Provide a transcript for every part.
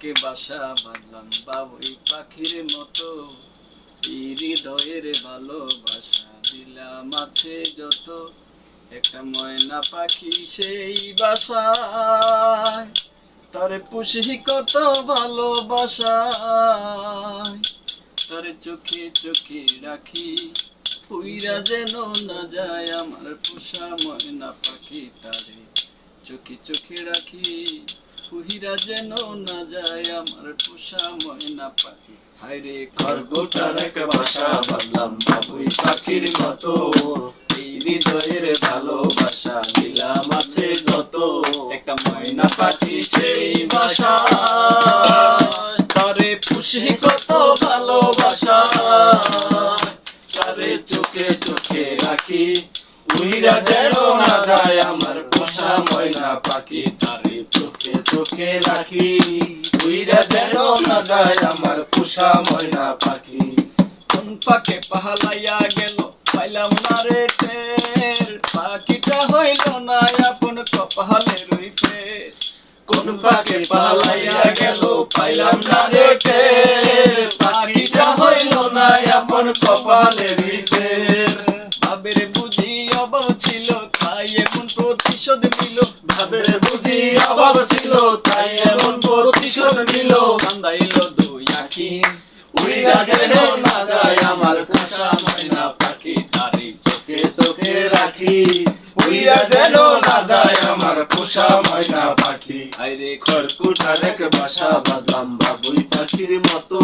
কে বাসা বাঁধলাম বাবুই পাখির মতো, এই হৃদয়ের ভালোবাসা দিলাম আছে যত, একটা ময়না পাখি সেই বাসায়, তারে পুষি কত ভালোবাসায়, তারে চোখে চোখে রাখি, উইরা যেন না যায় আমার পোষা ময়না পাখি, তারে চোখে চোখে রাখি, উইরা যেন না যায় আমার পোষা ময়না পাখি। হায়রে খরগোটার এক বাসা বাঁধলাম বাবুই পাখির মতো, এই হৃদয়ের ভালোবাসা দিলাম আছে যত, একটা ময়না পাখি সেই বাসা, তারে পুষি কত ভালোবাসা, তারে চোখে চোখে রাখি, উইরা যেন না যায় আমার পোষা ময়না পাখি, তারে চোখে চোখে রাখি, উইরা যেন না যায় আমার পোষা ময়না পাখি। কোন পাকে পাহালাইয়া গেল পাইলাম না রে টের, পাখিটা হইল না আপন কপালের ফের, কোন পাকে পালাইয়া গেল পাইলাম না রে টের, পাখিটা হইল না আপন কপালের ফের, ভাবের বুঝি অভাব ছিল তাই এমন প্রতিশোধ নিল, ভাবের বুঝি অভাব ছিল তাই এমন প্রতিশোধ নিল, কান্দাইল দুই আঁখি, উইরা যেন না যায় আমার পোষা ময়না পাখি, তারে চোখে চোখে রাখি, উইরা যেন না যায় আমার পোষা ময়না পাখি। আইরে খরকুটার এক বাসা বাঁধলাম বাবুই পাখির মতো,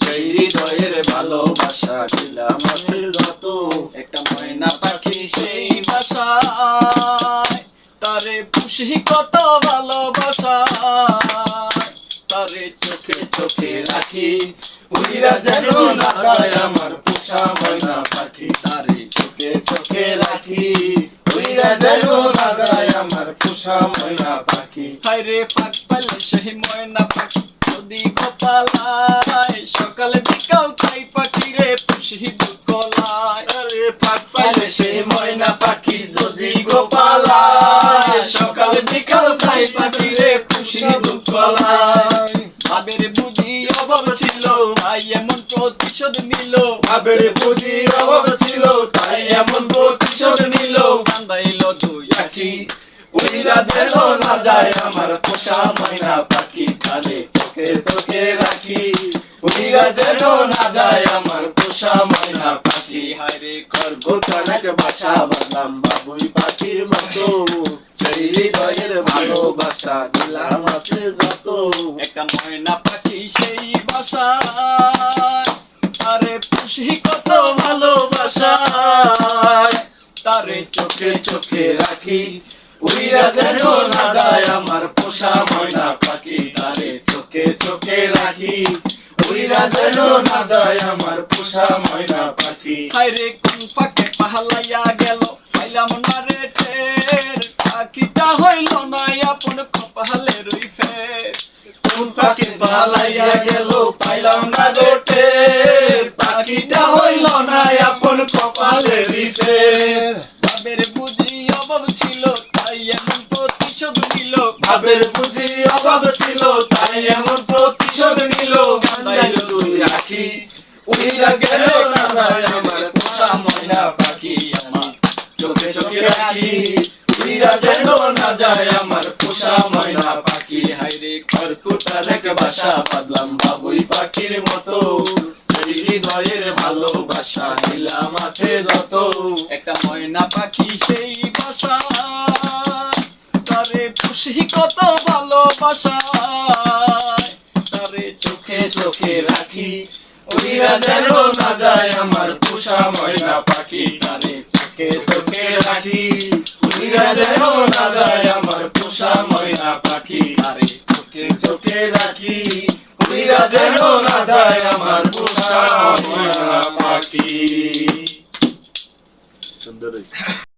সেই হৃদয়ের ভালোবাসা দিলাম আছে যত, একটা ময়না পাখি সেই বাসায়, তারে পুষি কত ভালোবাসা, তারে চোখে চোখে রাখি, উইরা যেন না যায় আমার পোষা ময়না পাখি, তারে চোখে চোখে রাখি, উইরা যেন না যায় আমার পোষা ময়না পাখি। হায়রে ফাঁক পাইলে সেই ময়না পাখি যদি কপালায়, সকালে বিকাল তাই পাখি রে পুষি দুকলায়, আরে ফাঁক পাইলে সেই ময়না পাখি যদি গোপালায়, সকালে বিকাল তাই পাখি রে পুষি দুকলায়, ভাবের বুঝি অভাব ছিল তাই এমন প্রতিশোধ নিল, ভাবের বুঝি অভাব ছিল তাই এমন প্রতিশোধ নিল, কান্দাইল দুই আঁখি, উইরা যেন না যায় আমার পোষা ময়না পাখি, তারে চোখে চোখে রাখি, উইরা যেন না যায় আমার পোষা ময়না পাখি। হায়রে খরগোটার এক বাসা বাঁধলাম বাবুই পাখির মতো, সেই হৃদয়ের ভালোবাসা দিলাম আছে যত, একটা ময়না পাখি সেই বাসায়, তারে পুষি কত ভালোবাসা, তারে চোখে চোখে রাখি, উইরা যেন না যায় আমার পোষা ময়না পাখি, তারে চোখে চোখে রাখি, উইরা যেন না যায় আমার পোষা ময়না পাখি। হায়রে কোন পাকে পাহালাইয়া গেল পাইলাম না রে টের, পাখিটা হইল না আপন কপালের ফের, কোন পাকে পাহালাইয়া গেল পাইলাম না রে টের, পাখিটা হইল না আপন কপালের ফের, ভাবের বুঝি অভাব ছিল তাই এমন প্রতিশোধ নিল, ভাবের বুঝি অভাব ছিল তাই এমন প্রতিশোধ নিল, কান্দাইল দুই আঁখি, উইরা যেন না যায় আমার পোষা ময়না পাখি, আমার চোখে চোখে রাখি, উইরা যেন না যায় আমার পোষা ময়না পাখি। হায়রে খরকুটার এক বাসা বাঁধলাম বাবুই পাখির মতো, হৃদয়ের ভালোবাসা দিলাম আছে যত, একটা ময়না পাখি সেই বাসা, তারে পুষি কত ভালোবাসা, তারে চোখে চোখে রাখি, উইরা যেন না যায় আমার পোষা ময়না পাখি, তারে চোখে চোখে রাখি, উইরা যেন না যায় আমার পোষা ময়না পাখি, তারে চোখে চোখে রাখি, উইরা যেন না যায় আমার পোষা ময়না পাখি। সুন্দর হয়েছে।